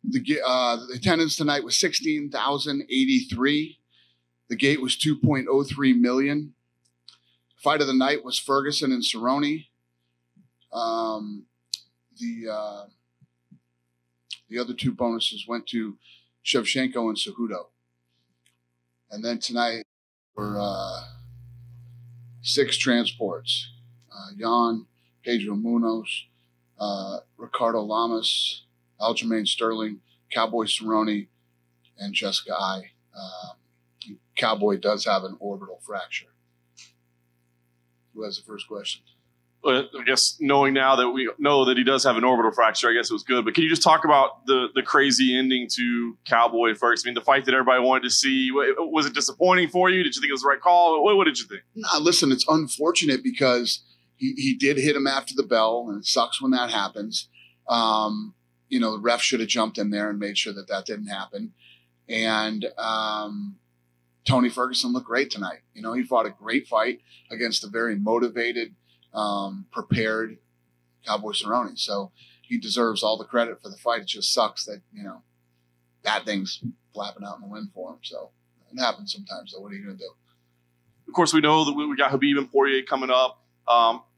The attendance tonight was 16,083. The gate was 2.03 million. Fight of the night was Ferguson and Cerrone. The other two bonuses went to Shevchenko and Cejudo. And then tonight were 6 transports. Jan, Pedro Munoz, Ricardo Lamas, Aljamain Sterling, Cowboy Cerrone, and Jessica I. Cowboy does have an orbital fracture. Who has the first question? Well, I guess knowing now that we know that he does have an orbital fracture, I guess it was good. But can you just talk about the crazy ending to Cowboy and Ferguson? I mean, the fight that everybody wanted to see. Was it disappointing for you? Did you think it was the right call? What did you think? Nah, listen, it's unfortunate because he did hit him after the bell, and it sucks when that happens. You know, the ref should have jumped in there and made sure that that didn't happen. And Tony Ferguson looked great tonight. You know, he fought a great fight against a very motivated, prepared Cowboy Cerrone. So he deserves all the credit for the fight. It just sucks that, you know, that thing's flapping out in the wind for him. So it happens sometimes. So what are you going to do? Of course, we know that we got Khabib and Poirier coming up.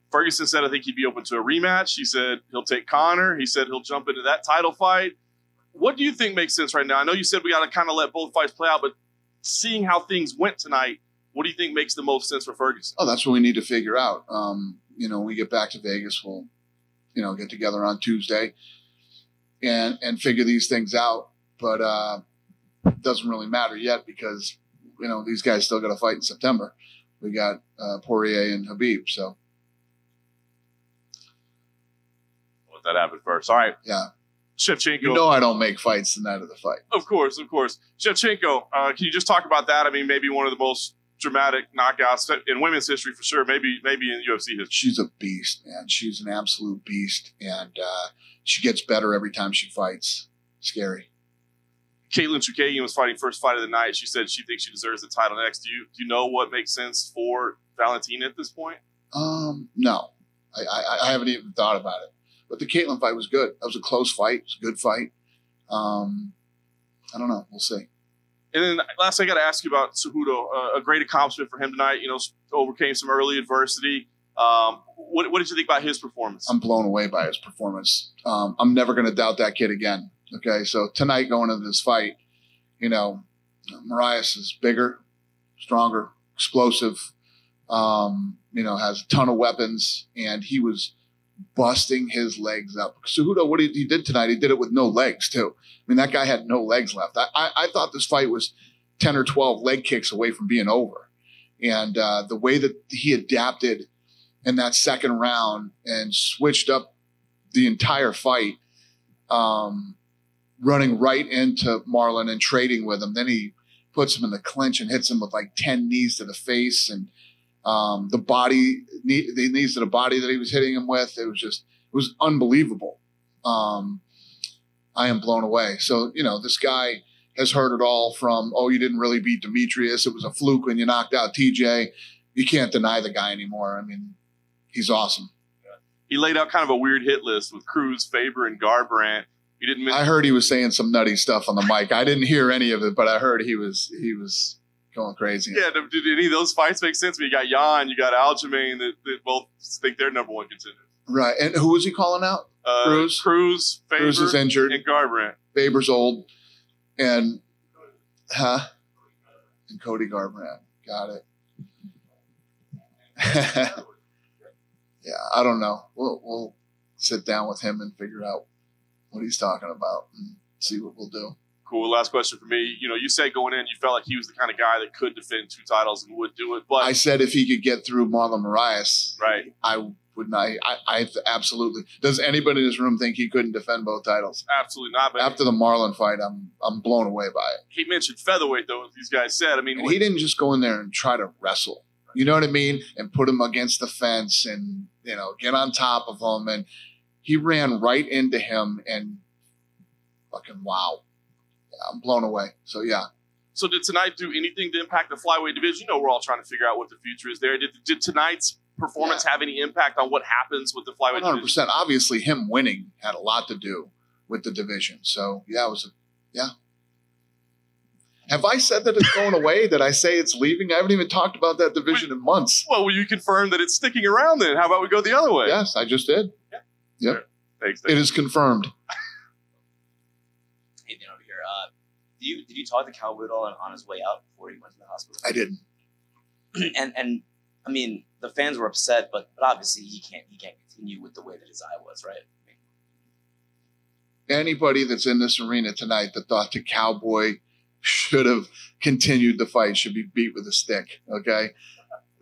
Ferguson said I think he'd be open to a rematch. He said he'll take Conor. He said he'll jump into that title fight. What do you think makes sense right now? I know you said we got to kind of let both fights play out, but seeing how things went tonight, what do you think makes the most sense for Ferguson? Oh, that's what we need to figure out. You know, when we get back to Vegas, we'll, you know, get together on Tuesday and figure these things out. But it doesn't really matter yet because, you know, these guys still got to fight in September. We got Poirier and Khabib, so. Let that happen first. All right. Yeah. Shevchenko. You know I don't make fights the night of the fight. Of course, of course. Shevchenko, can you just talk about that? I mean, maybe one of the most dramatic knockouts in women's history for sure, maybe in UFC history. She's a beast, man. She's an absolute beast, and she gets better every time she fights. Scary. Caitlin Chukagian was fighting first fight of the night. She said she thinks she deserves the title next. Do you know what makes sense for Valentina at this point? No. I haven't even thought about it. But the Caitlin fight was good. That was a close fight. It was a good fight. I don't know. We'll see. And then last, I got to ask you about Cejudo. A great accomplishment for him tonight. You know, overcame some early adversity. What did you think about his performance? I'm blown away by his performance. I'm never going to doubt that kid again. Okay, so tonight going into this fight, you know, Marias is bigger, stronger, explosive, you know, has a ton of weapons, and he was busting his legs up. Cejudo, what he did tonight, he did it with no legs too. I mean, that guy had no legs left. I thought this fight was 10 or 12 leg kicks away from being over. And the way that he adapted in that second round and switched up the entire fight, running right into Marlon and trading with him. Then he puts him in the clinch and hits him with like 10 knees to the face, and the knees to the body that he was hitting him with. It was unbelievable. I am blown away. So, you know, this guy has heard it all from, oh, you didn't really beat Demetrius. It was a fluke when you knocked out TJ. You can't deny the guy anymore. I mean, he's awesome. He laid out kind of a weird hit list with Cruz, Faber, and Garbrandt. You didn't mention— I heard he was saying some nutty stuff on the mic. I didn't hear any of it, but I heard he was going crazy. Yeah, did any of those fights make sense? I mean, you got Jan, you got Aljamain that both think they're number one contenders. Right. And who was he calling out? Cruz? Cruz, Faber, Cruz is injured. And Garbrandt. Faber's old. And, and Cody Garbrandt. Got it. Yeah, I don't know. We'll sit down with him and figure out what he's talking about and see what we'll do. Cool. Last question for me. You know, you said going in, you felt like he was the kind of guy that could defend 2 titles and would do it. But I said if he could get through Marlon Moraes, right, I would not. I absolutely. Does anybody in this room think he couldn't defend both titles? Absolutely not. But after the Marlon fight, I'm blown away by it. He mentioned featherweight, though. These guys said, I mean, he didn't just go in there and try to wrestle. You know what I mean? And put him against the fence and, you know, get on top of him. And he ran right into him and fucking wow. I'm blown away. So, yeah. So did tonight do anything to impact the flyweight division? You know, we're all trying to figure out what the future is there. Did tonight's performance have any impact on what happens with the flyweight division? 100%. Obviously, him winning had a lot to do with the division. So yeah, Have I said that it's going away? Did I say it's leaving? I haven't even talked about that division in months. Well, will you confirm that it's sticking around then? How about we go the other way? Yes, I just did. Yeah. Yep. Sure. Thanks. It is confirmed. Hey, over here. Did you talk to Cowboy at all on his way out before he went to the hospital? I didn't. And I mean, the fans were upset, but obviously he can't continue with the way that his eye was, right? Anybody that's in this arena tonight that thought the Cowboy should have continued the fight should be beat with a stick, okay?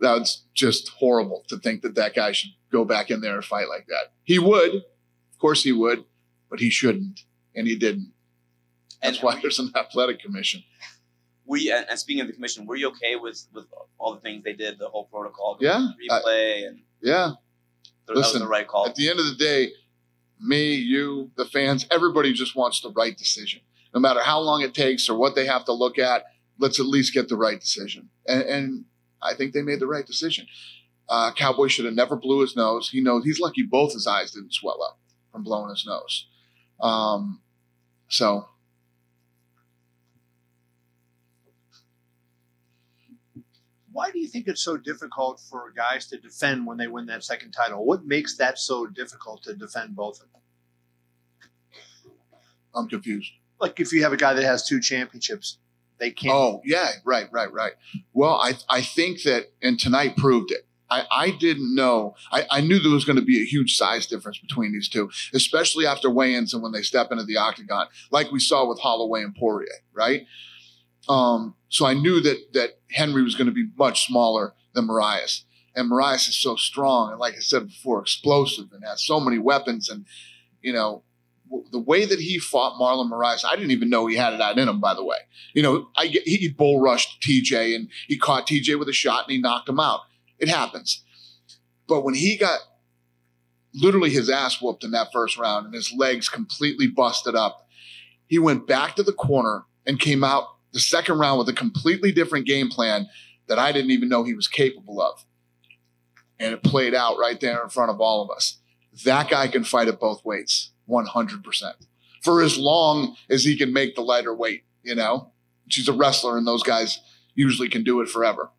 That's just horrible to think that that guy should go back in there and fight like that. He would. Of course he would, but he shouldn't, and he didn't. That's why there's an athletic commission. And speaking of the commission, were you okay with all the things they did, the whole protocol, yeah, replay, and yeah, that listen, was the right call? At the end of the day, me, you, the fans, everybody just wants the right decision. No matter how long it takes or what they have to look at, let's at least get the right decision. And I think they made the right decision. Cowboy should have never blew his nose. He knows he's lucky both his eyes didn't swell up from blowing his nose. So. Why do you think it's so difficult for guys to defend when they win that second title? What makes that so difficult to defend both of them? I'm confused. Like if you have a guy that has 2 championships, they can't. Oh, yeah, right. Well, I think that, and tonight proved it. I didn't know. I knew there was going to be a huge size difference between these two, especially after weigh-ins and when they step into the octagon, like we saw with Holloway and Poirier, right? So I knew that Henry was going to be much smaller than Moraes. And Moraes is so strong and, like I said before, explosive and has so many weapons. And, you know, the way that he fought Marlon Moraes, I didn't even know he had it out in him, by the way. You know, he bull rushed TJ and he caught TJ with a shot and he knocked him out. It happens. But when he got literally his ass whooped in that first round and his legs completely busted up, he went back to the corner and came out the second round with a completely different game plan that I didn't even know he was capable of. And it played out right there in front of all of us. That guy can fight at both weights, 100%. For as long as he can make the lighter weight, you know? She's a wrestler, and those guys usually can do it forever.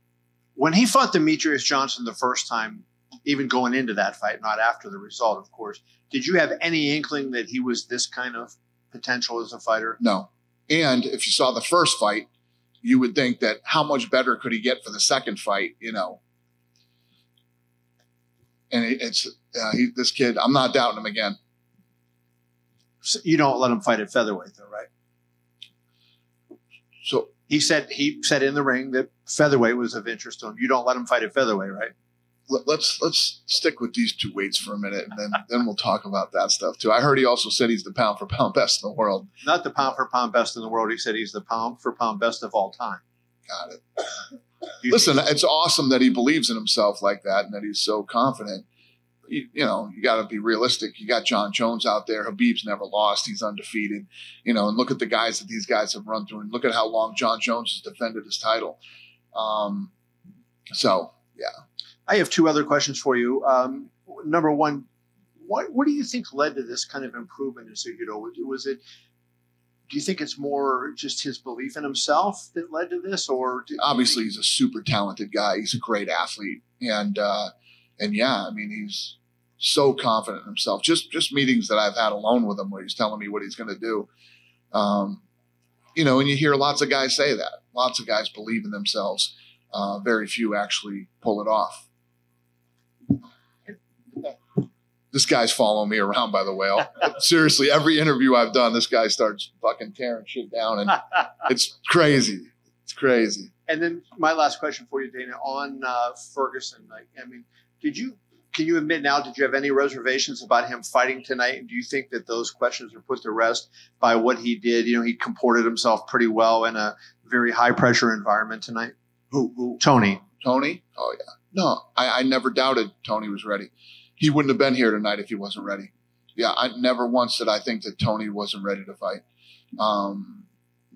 When he fought Demetrius Johnson the first time, even going into that fight, not after the result, of course, did you have any inkling that he was this kind of potential as a fighter? No. And if you saw the first fight, you would think that how much better could he get for the second fight, you know? And this kid, I'm not doubting him again. So you don't let him fight at featherweight, though, right? So he said in the ring that featherweight was of interest to him. You don't let him fight at featherweight, right? Let's stick with these 2 weights for a minute, and then we'll talk about that stuff too. I heard he also said he's the pound for pound best in the world. Not the pound for pound best in the world. He said he's the pound for pound best of all time. Got it. Listen, it's awesome that he believes in himself like that and that he's so confident. You know, you got to be realistic. You got John Jones out there. Habib's never lost. He's undefeated. You know, and look at the guys that these guys have run through, and look at how long John Jones has defended his title. So, yeah. I have 2 other questions for you. Number one, what do you think led to this kind of improvement in Cejudo? Was it? Do you think it's more just his belief in himself that led to this, or obviously he's a super talented guy. He's a great athlete, and yeah, I mean he's so confident in himself. Just meetings that I've had alone with him where he's telling me what he's going to do. You know, and you hear lots of guys say that. Lots of guys believe in themselves. Very few actually pull it off. This guy's following me around, by the way. Seriously, every interview I've done, this guy starts fucking tearing shit down, and it's crazy. It's crazy. And then my last question for you, Dana, on Ferguson. I mean, can you admit now, did you have any reservations about him fighting tonight? And do you think that those questions are put to rest by what he did? You know, he comported himself pretty well in a very high pressure environment tonight. Who? Tony. Tony? Oh, yeah. No, I never doubted Tony was ready. He wouldn't have been here tonight if he wasn't ready. Yeah, I never once did I think that Tony wasn't ready to fight.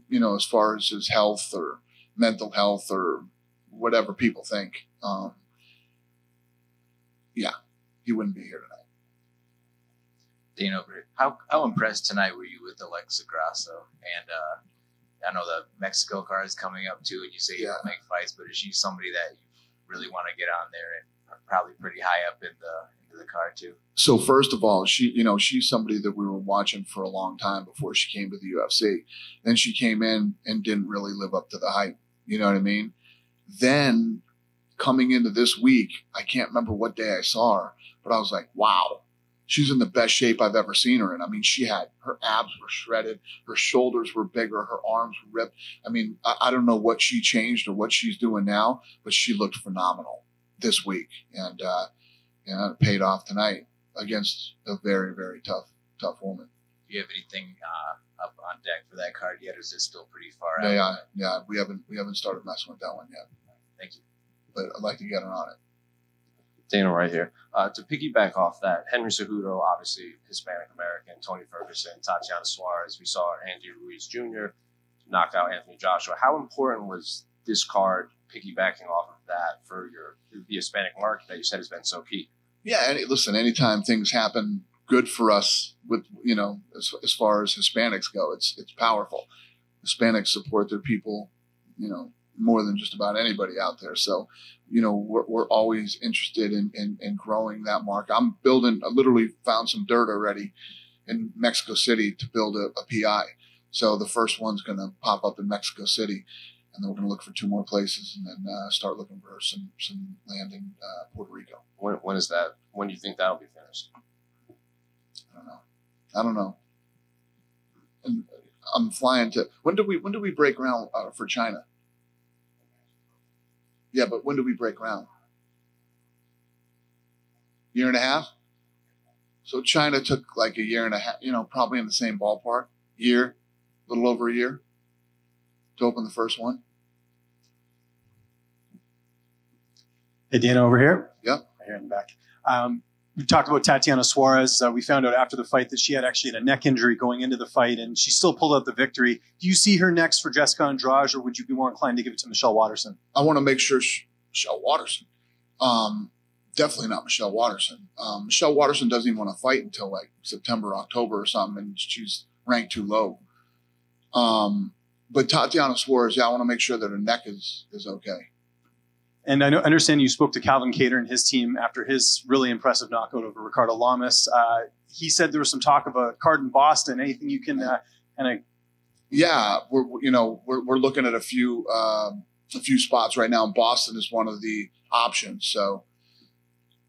You know, as far as his health or mental health or whatever people think. Yeah, he wouldn't be here tonight. Dana, how impressed tonight were you with Alexa Grasso? And I know the Mexico card is coming up too, and you say you don't make fights, but is she somebody that you really want to get on there and probably pretty high up into the card too? So first of all, she's somebody that we were watching for a long time before she came to the UFC. Then she came in and didn't really live up to the hype. You know what I mean? Then coming into this week, I can't remember what day I saw her, but I was like, wow, she's in the best shape I've ever seen her in. I mean, her abs were shredded, her shoulders were bigger, her arms were ripped. I mean, I don't know what she changed or what she's doing now, but she looked phenomenal this week. And, it paid off tonight against a very, very tough woman. Do you have anything up on deck for that card yet, or is it still pretty far out? Yeah. We haven't started messing with that one yet. Thank you. But I'd like to get her on it. Dana right here. To piggyback off that, Henry Cejudo, obviously Hispanic American, Tony Ferguson, Tatiana Suarez. We saw Andy Ruiz Jr. knock out Anthony Joshua. How important was this card piggybacking off of that for the Hispanic market that you said has been so key? Yeah, listen, anytime things happen good for us with, as far as Hispanics go, it's powerful. Hispanics support their people, more than just about anybody out there. So, we're always interested in growing that market. I literally found some dirt already in Mexico City to build a PI. So the first one's going to pop up in Mexico City, and then we're going to look for 2 more places, and then start looking for some land in Puerto Rico. When is that? When do you think that'll be finished? I don't know. And I'm flying to. When do we break ground for China? Yeah, but when do we break ground? Year and a half? So China took like a year and a half, probably in the same ballpark. A little over a year to open the first one. Hey, Dana, over here. Yep. Right here in the back. We talked about Tatiana Suarez. We found out after the fight that she had actually had a neck injury going into the fight, and she still pulled out the victory. Do you see her next for Jessica Andrade, or would you be more inclined to give it to Michelle Waterson? I want to make sure Michelle Waterson. Definitely not Michelle Waterson. Michelle Waterson doesn't even want to fight until like September, October or something, and she's ranked too low. But Tatiana Suarez, I want to make sure that her neck is okay. And I understand you spoke to Calvin Kattar and his team after his really impressive knockout over Ricardo Lamas. He said there was some talk of a card in Boston. Anything you can kind of? Yeah, we're looking at a few spots right now. Boston is one of the options. So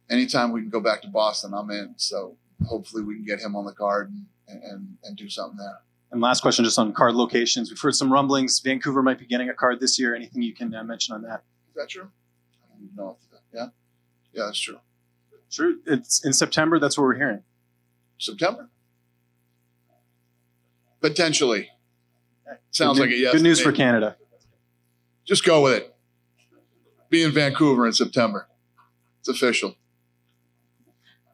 anytime we can go back to Boston, I'm in. So hopefully we can get him on the card and do something there. And last question, just on card locations. We've heard some rumblings. Vancouver might be getting a card this year. Anything you can mention on that? Is that true? I don't know. Yeah, that's true. True. It's in September. That's what we're hearing. September? Potentially. Sounds like a yes. Good news for Canada. Just go with it. Be in Vancouver in September. It's official.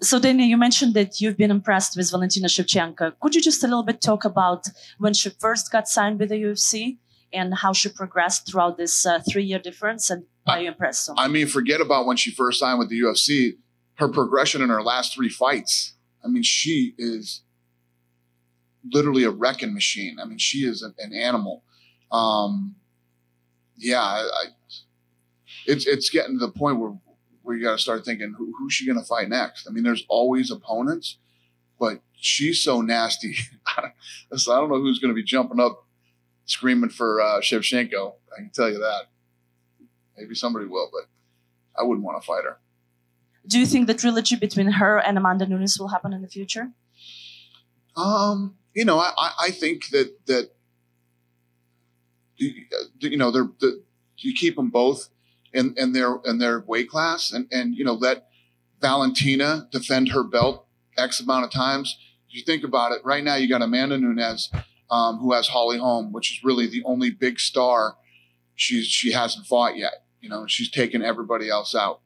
So, Dana, you mentioned that you've been impressed with Valentina Shevchenko. Could you just a little bit talk about when she first got signed with the UFC and how she progressed throughout this 3-year difference, and why you impressed so much? I mean, forget about when she first signed with the UFC. Her progression in her last 3 fights. I mean, she is literally a wrecking machine. I mean, she is an animal. It's getting to the point where you got to start thinking, who's she going to fight next? I mean, there's always opponents, but she's so nasty. I don't know who's going to be jumping up screaming for Shevchenko. I can tell you that. Maybe somebody will, but I wouldn't want to fight her. Do you think the trilogy between her and Amanda Nunes will happen in the future? I think that you keep them both in their weight class, and let Valentina defend her belt X amount of times. If you think about it, right now you got Amanda Nunes, who has Holly Holm, which is really the only big star she hasn't fought yet. She's taken everybody else out.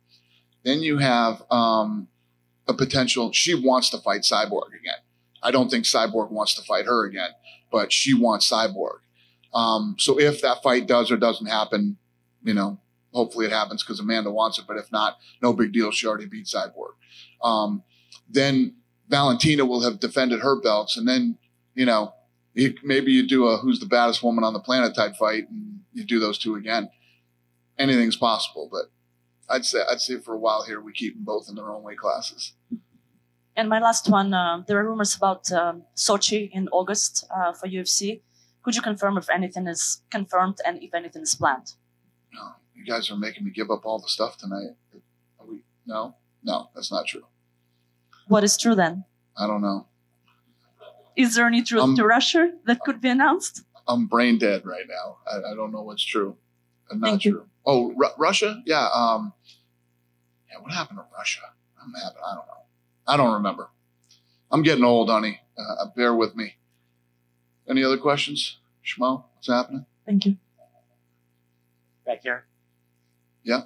Then you have a potential. She wants to fight Cyborg again. I don't think Cyborg wants to fight her again, but she wants Cyborg. So if that fight does or doesn't happen, hopefully it happens because Amanda wants it. But if not, no big deal. She already beat Cyborg. Then Valentina will have defended her belts, and then, you know, maybe you do a who's the baddest woman on the planet type fight, and you do those two again. Anything's possible, but I'd say for a while here we keep them both in their own weight classes. And my last one, there are rumors about Sochi in August for UFC. Could you confirm if anything is confirmed and if anything is planned? No, you guys are making me give up all the stuff tonight. No, that's not true. What is true then? I don't know. Is there any truth to Russia that could be announced? I'm brain dead right now. I don't know what's true and not Thank you. true. Oh, Russia? Yeah. Yeah. What happened to Russia? I don't know. I don't remember. I'm getting old, honey. Bear with me. Any other questions? Shmo, what's happening? Thank you. Back here. Yeah.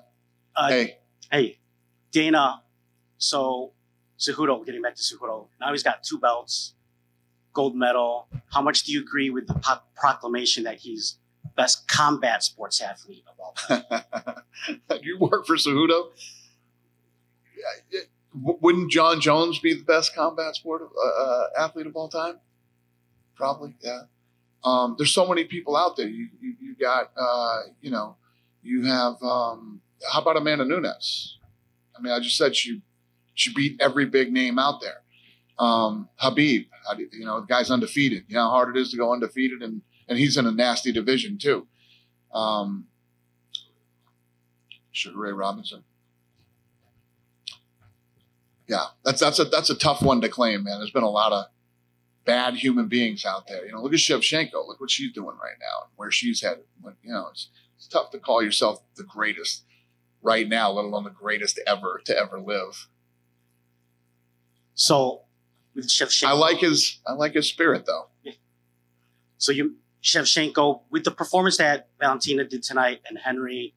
Hey, Dana. So Cejudo, getting back to Cejudo. Now he's got 2 belts, gold medal. How much do you agree with the proclamation that he's best combat sports athlete of all time? You work for Cejudo? Wouldn't John Jones be the best combat sport athlete of all time? Probably, yeah. There's so many people out there. You got, you know, you have, how about Amanda Newness? I mean, I just said she beat every big name out there. Habib, you know, the guy's undefeated. You know how hard it is to go undefeated, and he's in a nasty division too. Sugar Ray Robinson. Yeah, that's a tough one to claim, man. There's been a lot of bad human beings out there. You know, look at Shevchenko. Look what she's doing right now and where she's headed. You know, it's tough to call yourself the greatest right now, let alone the greatest ever to ever live. So with Shevchenko, I like his spirit though. So Shevchenko, with the performance that Valentina did tonight and Henry,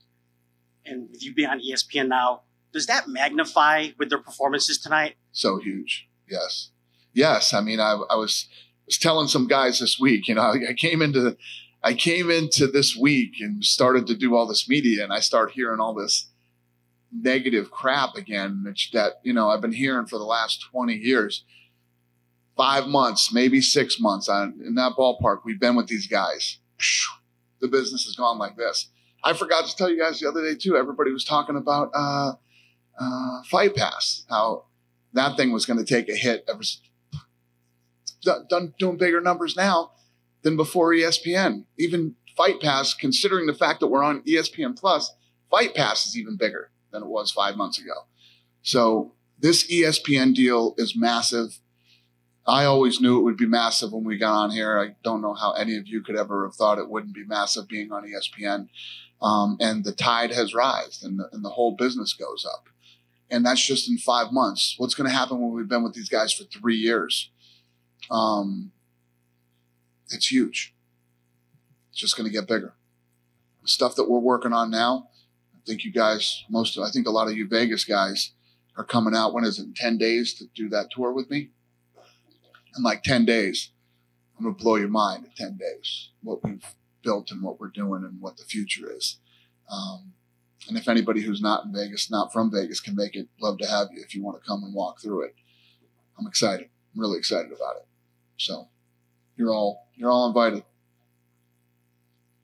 and with you being on ESPN now, does that magnify with their performances tonight? So huge. Yes. Yes. I mean, I was telling some guys this week, you know, I came into this week and started to do all this media, and I start hearing all this negative crap again that, you know, I've been hearing for the last 20 years. 5 months, maybe 6 months in that ballpark, we've been with these guys. The business has gone like this. I forgot to tell you guys the other day too, everybody was talking about Fight Pass, how that thing was going to take a hit. It was done doing bigger numbers now than before ESPN. Even Fight Pass, considering the fact that we're on ESPN Plus, Fight Pass is even bigger than it was 5 months ago. So this ESPN deal is massive. I always knew it would be massive when we got on here. I don't know how any of you could ever have thought it wouldn't be massive being on ESPN. And the tide has risen and the whole business goes up. And that's just in 5 months. What's going to happen when we've been with these guys for 3 years? It's huge. It's just going to get bigger. The stuff that we're working on now, I think you guys, I think a lot of you Vegas guys are coming out, when is it, in 10 days to do that tour with me? In like 10 days, I'm going to blow your mind in 10 days, what we've built and what we're doing and what the future is. And if anybody who's not in Vegas, not from Vegas, can make it, love to have you if you want to come and walk through it. I'm excited. I'm really excited about it. So you're all invited.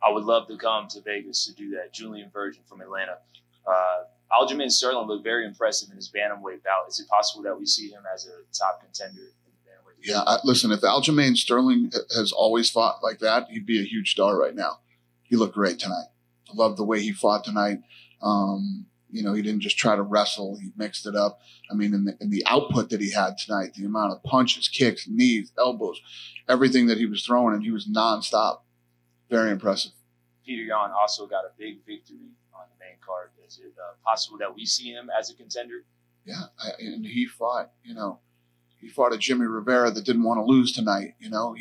I would love to come to Vegas to do that. Julian Virgin from Atlanta. Aljamain Sterling looked very impressive in his bantamweight bout. Is it possible that we see him as a top contender in the bantamweight? Yeah, listen, if Aljamain Sterling has always fought like that, he'd be a huge star right now. He looked great tonight. I love the way he fought tonight. You know, he didn't just try to wrestle. He mixed it up. I mean, in the output that he had tonight, the amount of punches, kicks, knees, elbows, everything that he was throwing, and he was nonstop. Very impressive. Peter Yan also got a big victory on the main card. Is it possible that we see him as a contender? Yeah, and he fought, you know, he fought a Jimmy Rivera that didn't want to lose tonight. You know,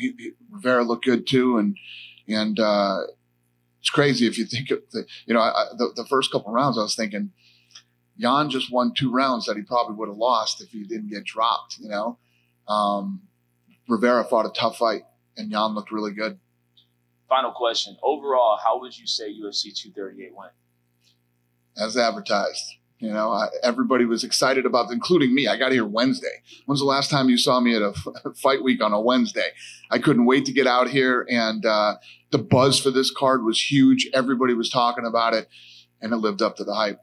Rivera looked good too, and it's crazy if you think of the first couple rounds. I was thinking Yan just won 2 rounds that he probably would have lost if he didn't get dropped. You know, Rivera fought a tough fight, and Yan looked really good. Final question: overall, how would you say UFC 238 went? As advertised. You know, everybody was excited about it, including me. I got here Wednesday. When's the last time you saw me at a fight week on a Wednesday? I couldn't wait to get out here, and the buzz for this card was huge. Everybody was talking about it, and it lived up to the hype.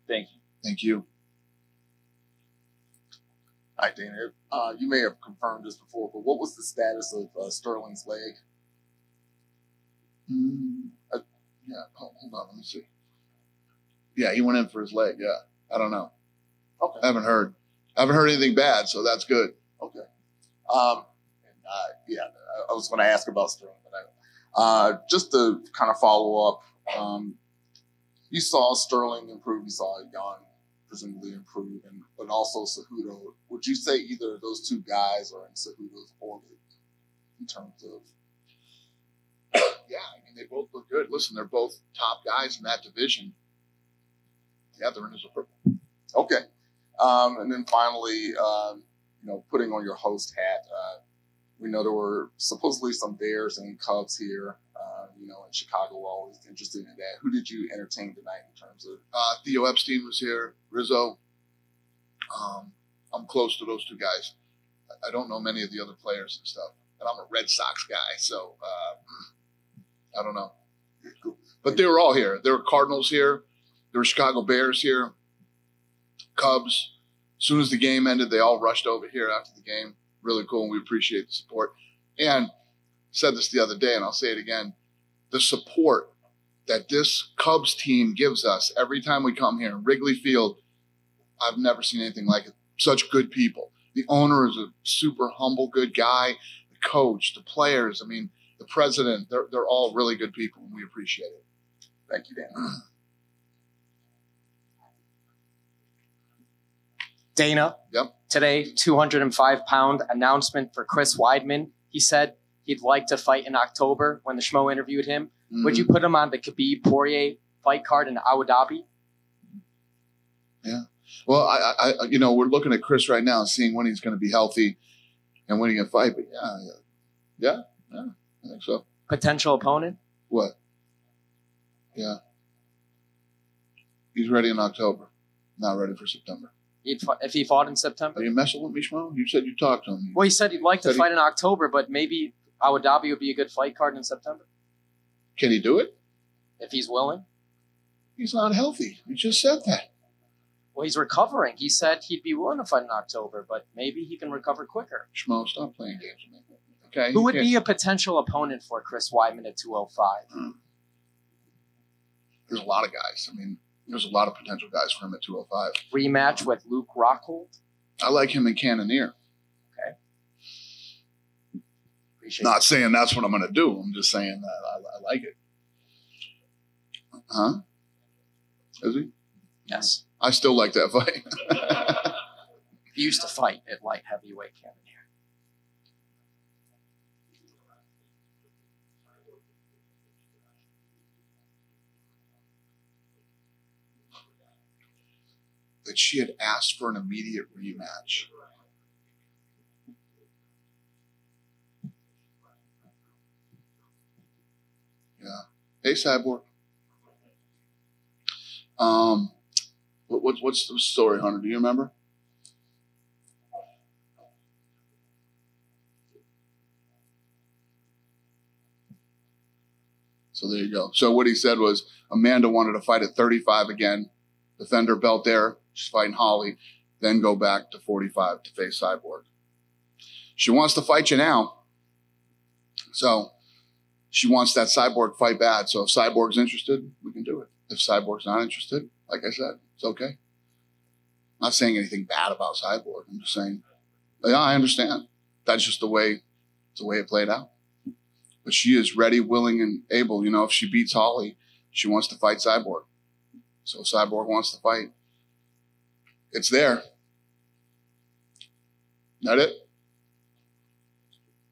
Thank you. Thank you. Hi, Dana. You may have confirmed this before, but what was the status of Sterling's leg? Yeah, hold on. Let me see. Yeah, he went in for his leg. Yeah, I don't know. Okay. I haven't heard anything bad, so that's good. Okay. Yeah, I was going to ask about Sterling, but just to kind of follow up, you saw Sterling improve, you saw Jan presumably improve, but also Cejudo. Would you say either of those two guys are in Cejudo's orbit in terms of? Yeah, I mean, they both look good. Listen, they're both top guys in that division. Yeah, they're in his orbit. Okay. And then finally, putting on your host hat, we know there were supposedly some Bears and Cubs here. In Chicago, we're always interested in that. Who did you entertain tonight in terms of? Theo Epstein was here. Rizzo. I'm close to those two guys. I don't know many of the other players and stuff. And I'm a Red Sox guy, so I don't know. But they were all here. There were Cardinals here. There were Chicago Bears here. Cubs. As soon as the game ended, they all rushed over here after the game. Really cool, and we appreciate the support. And said this the other day, and I'll say it again. The support that this Cubs team gives us every time we come here in Wrigley Field, I've never seen anything like it. Such good people. The owner is a super humble, good guy. The coach, the players, I mean, the president, they're all really good people, and we appreciate it. Thank you, Dan. Dana, Yep. Today, 205-pound announcement for Chris Weidman. He said he'd like to fight in October when the Schmo interviewed him. Mm-hmm. Would you put him on the Khabib-Poirier fight card in Abu Dhabi? Yeah. Well, I we're looking at Chris right now and seeing when he's going to be healthy and when he can fight. But yeah, I think so. Potential opponent? What? Yeah. He's ready in October. Not ready for September. If he fought in September? Are you messing with me, Schmo? You said you talked to him. Well, he said he'd like to fight in October, but maybe Abu Dhabi would be a good fight card in September. Can he do it? If he's willing. He's not healthy. You just said that. Well, he's recovering. He said he'd be willing to fight in October, but maybe he can recover quicker. Schmo, stop playing games with me. Okay. Who would be a potential opponent for Chris Weidman at 205? There's a lot of guys. I mean, there's a lot of potential guys for him at 205. Rematch with Luke Rockhold? I like him in Cannonier. Okay. Not saying that's what I'm going to do. I'm just saying that I like it. Huh? Is he? Yes. I still like that fight. He used to fight at light heavyweight Cannonier. That she had asked for an immediate rematch. Yeah. Hey, Cyborg. What's the story, Hunter? Do you remember? So there you go. So what he said was Amanda wanted to fight at 35 again, defend her belt there. She's fighting Holly, then go back to 45 to face Cyborg. She wants to fight you now. So she wants that Cyborg fight bad. So if Cyborg's interested, we can do it. If Cyborg's not interested, like I said, it's okay. I'm not saying anything bad about Cyborg. I'm just saying, yeah, I understand. That's just the way it played out. But she is ready, willing, and able. If she beats Holly, she wants to fight Cyborg. So if Cyborg wants to fight, it's there. That it?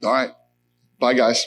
All right. Bye, guys.